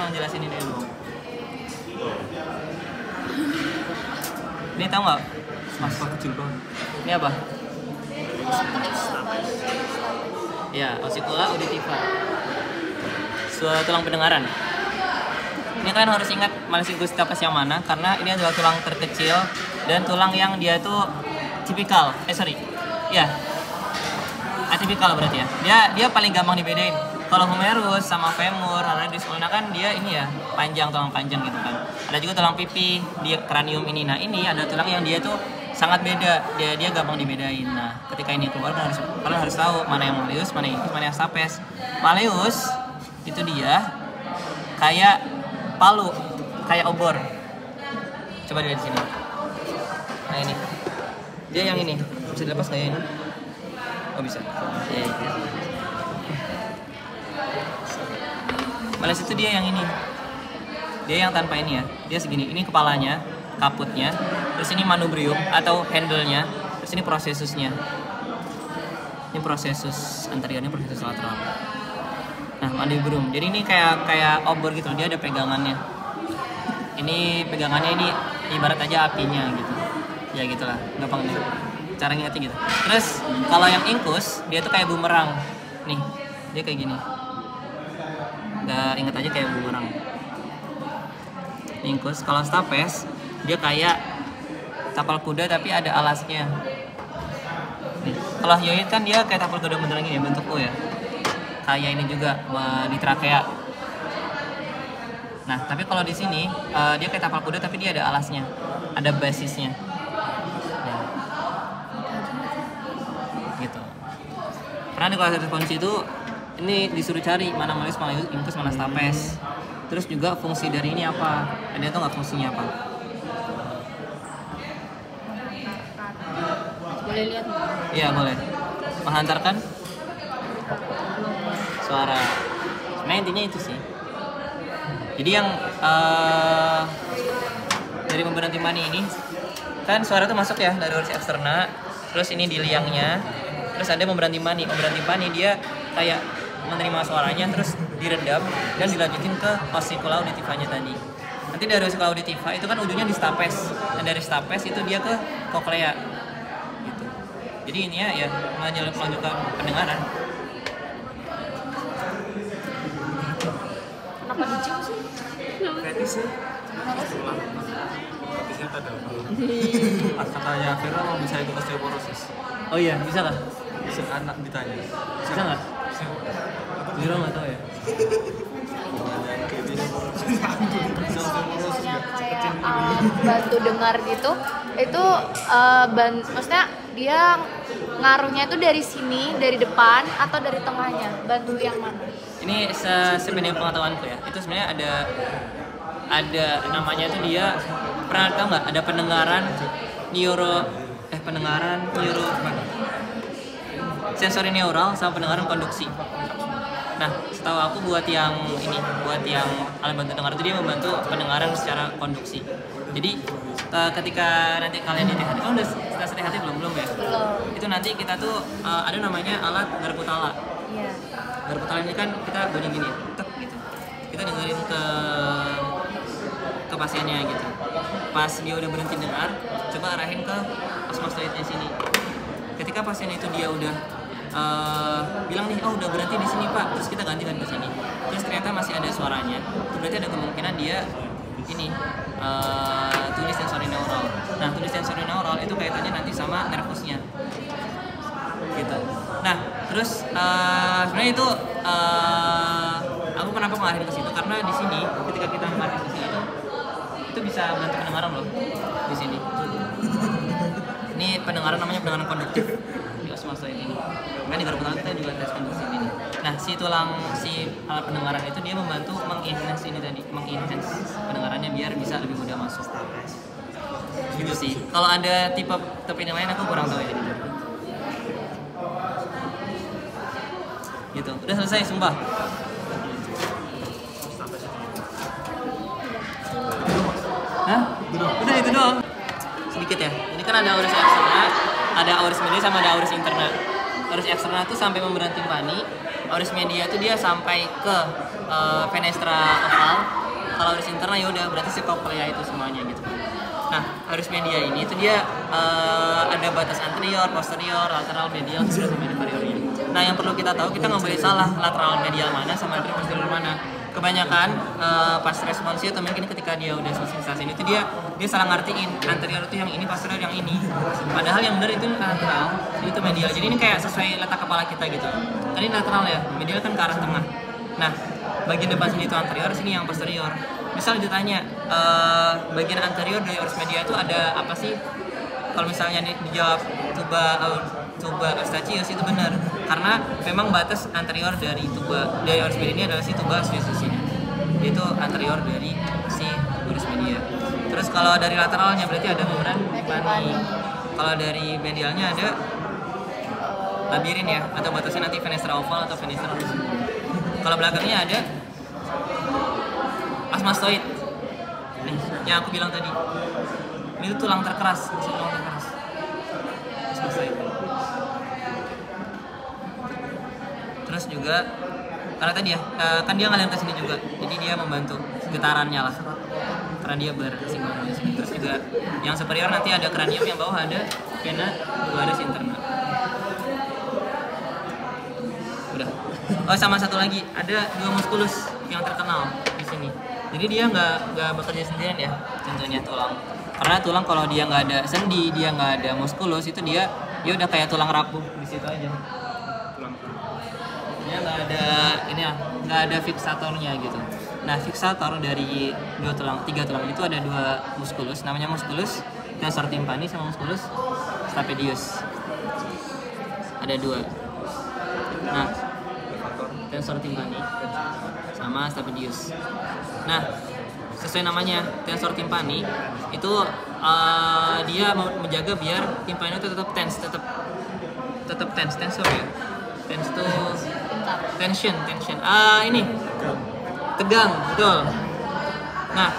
tolong jelasin ini dulu. Ini tahu nggak? Masa kecil banget. Ini apa? Ya, osikula auditiva. Tulang pendengaran. Ini kalian harus ingat Malasingus stapes yang mana, karena ini adalah tulang terkecil dan tulang yang dia tuh tipikal. Ya, atipikal berarti ya. Dia paling gampang dibedain. Kalau humerus sama femur, radius ulna kan dia ini ya panjang, tulang panjang gitu kan. Ada juga tulang pipi di kranium ini. Nah ini ada tulang yang dia tuh sangat beda. Dia gampang dibedain. Nah ketika ini keluar kalian harus tahu mana yang malleus, mana yang stapes. Malleus itu dia kayak palu, kayak obor. Coba dilihat di sini. Nah ini, dia yang ini bisa dilepas nggak ya ini? Oh bisa. Ya. Malleus itu dia yang ini. Dia yang tanpa ini ya. Dia segini. Ini kepalanya, kaputnya. Terus ini manubrium atau handle-nya. Terus ini prosesusnya. Ini prosesus anterior, ini prosesus lateral. Nah, manubrium. Jadi ini kayak obor gitu. Dia ada pegangannya. Ini pegangannya ini ibarat aja apinya gitu. Ya gitulah, gampang nih. Cara ngingetnya gitu. Terus kalau yang incus, dia tuh kayak bumerang. Nih, dia kayak gini. Nggak inget aja kayak bumerang. Incus. Kalau stapes, dia kayak tapal kuda tapi ada alasnya. Nih. Kalau hyoid kan dia kayak tapal kuda beneran gini, bentuk U ya. Kayak ini juga di trakea. Nah, tapi kalau di sini dia kayak tapal kuda tapi dia ada alasnya, ada basisnya. Nah. Gitu. Karena di kelas responsi itu ini disuruh cari mana malleus, incus, mana stapes. Terus juga fungsi dari ini apa? Ada tuh nggak fungsinya apa? Boleh lihat? Iya boleh. Menghantarkan suara. Sebenarnya intinya itu sih. Jadi yang dari membran timpani ini kan suara tuh masuk ya dari auris eksterna. Terus ini di liangnya. Terus ada membran timpani. Membran timpani dia kayak menerima suaranya terus diredam dan dilanjutin ke osikula auditivanya tadi. Nanti dari osikula auditiva itu kan ujungnya di stapes. Dan dari stapes itu dia ke koklea. Gitu. Jadi ini ya melanjutkan pendengaran. Kenapa dicium sih? Fetis sih. Fetisnya tak ada. Katanya Vera mau bisa itu osteoporosis. Oh iya, bisa nggak? Bisa anak ditanya. Bisa nggak? Zero nggak tahu ya. Misalnya kayak bantu dengar gitu, itu maksudnya dia ngaruhnya itu dari sini, dari depan atau dari tengahnya? Bantu yang mana? Ini sependek pengetahuanku ya. Itu sebenarnya ada namanya itu dia pernah tahu nggak? Ada pendengaran sensori neural sama pendengaran konduksi. Nah, setahu aku buat yang alat bantu dengar itu dia membantu pendengaran secara konduksi. Jadi ketika nanti kalian di THT, udah tes THT belum ya? Belum. Itu nanti kita tuh ada namanya alat garputala. Iya. Garputala ini kan kita bunyi gini, tek gitu. Kita dengerin ke pasiennya gitu. Pas dia udah berhenti dengar, coba arahin ke osmostoidnya sini. Ketika pasien itu dia udah bilang nih, oh udah berhenti di sini pak, terus kita gantikan ke sini. Terus ternyata masih ada suaranya, itu berarti ada kemungkinan dia ini tulis sensori neural. Nah tulis sensori neural itu kaitannya nanti sama nervusnya, gitu. Nah terus sebenarnya itu aku kenapa ngarahin ke situ karena di sini ketika kita ngarahin ke sini itu bisa bantu pendengaran loh di sini. Ini pendengaran namanya pendengaran konduktif di osmostoid ini. Kan di garputala kita juga tes konduktif ini. Nah, si alat pendengaran itu dia membantu mengenhance ini tadi, mengenhance pendengarannya biar bisa lebih mudah masuk. Gitu sih. Kalau ada tipe ini lain aku kurang tahu ya. Gitu. Udah selesai sumpah. Hah? Udah itu doang. Sedikit ya. Ini kan ada auris eksterna, ada auris media sama ada auris interna. Auris eksterna itu sampai membran timpani, auris media itu dia sampai ke fenestra oval, setengah ya udah berarti si koklea itu semuanya gitu. Nah, arus media ini itu dia ada batas anterior, posterior, lateral, medial, sampai inferiornya. Nah, yang perlu kita tahu, kita nggak boleh salah lateral medial mana sama anterior posterior mana. Kebanyakan pas responsnya atau mungkin ketika dia udah selesai stasiun itu dia salah ngartiin anterior itu yang ini, posterior yang ini. Padahal yang benar itu lateral, itu medial. Jadi ini kayak sesuai letak kepala kita gitu. Tadi lateral ya, medial kan ke arah tengah. Nah, bagian depan sini itu anterior, sini yang posterior. Misal ditanya bagian anterior dari arus media itu ada apa sih? Kalau misalnya dijawab tuba eustachius itu benar, karena memang batas anterior dari arus media ini adalah si tuba eustachius ini. Itu anterior dari si arus media. Terus kalau dari lateralnya berarti ada membran Timpani. Kalau dari medialnya ada labirin ya, atau batasnya nanti fenestra oval atau fenestra lus. Kalau belakangnya ada asmastoid. Nih, yang aku bilang tadi. Ini tuh tulang terkeras, Asmastoid. Terus juga karena tadi ya, kan dia ngalir ke sini juga. Jadi dia membantu getarannya lah. Karena dia bersinggungan di sini. Terus juga yang superior nanti ada kranium, yang bawah ada vena vagus interna. Udah. Oh, sama satu lagi, ada dua muskulus yang terkenal di sini. Jadi dia nggak bekerja sendirian ya, contohnya tulang. Karena tulang kalau dia nggak ada sendi, dia nggak ada muskulus, itu dia udah kayak tulang rapuh di situ aja. Dia nggak ada fiksatornya gitu. Nah, fiksator dari tiga tulang itu ada dua muskulus, namanya muskulus tensor timpani sama muskulus stapedius. Ada dua. Nah, tensor timpani sama stapedius. Nah, sesuai namanya tensor timpani itu dia menjaga biar timpani itu tetap tense, tetap tense, tensor ya. Tense itu tension. Ini tegang, betul. Nah,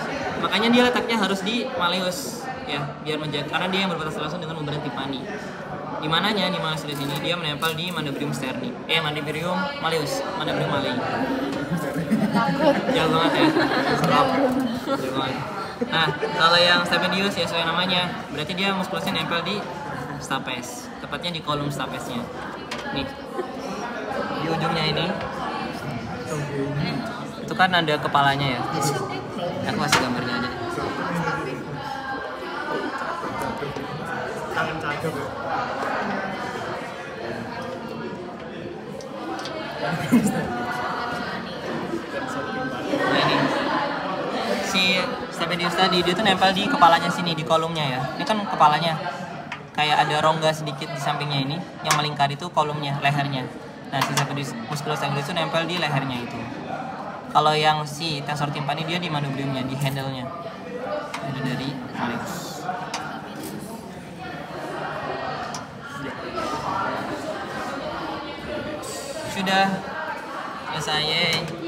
makanya dia letaknya harus di malleus ya, biar menjaga, karena dia yang berbatasan langsung dengan membran timpani. Di mananya? Di malleus di sini dia menempel di mandibrium sterni. Mandibrium malleus, mandibrium malei. Takut. Jauh banget ya. Jauh banget. Nah, kalau yang stapedius ya sesuai namanya, berarti dia muskulusnya nempel di stapes, tepatnya di kolom stapesnya. Nih, di ujungnya ini, itu kan ada kepalanya ya. Aku kasih gambarnya aja. Tangan cakep. Nah ini si stapedius tadi dia tuh nempel di kepalanya sini, di kolumnya ya. Ini kan kepalanya kayak ada rongga sedikit di sampingnya ini, yang melingkari itu kolumnya, lehernya. Nah, si musculus stapedius itu nempel di lehernya itu. Kalau yang si tensor timpani dia di manubriumnya, di handle-nya. Itu dari malleus. Sudah selesai.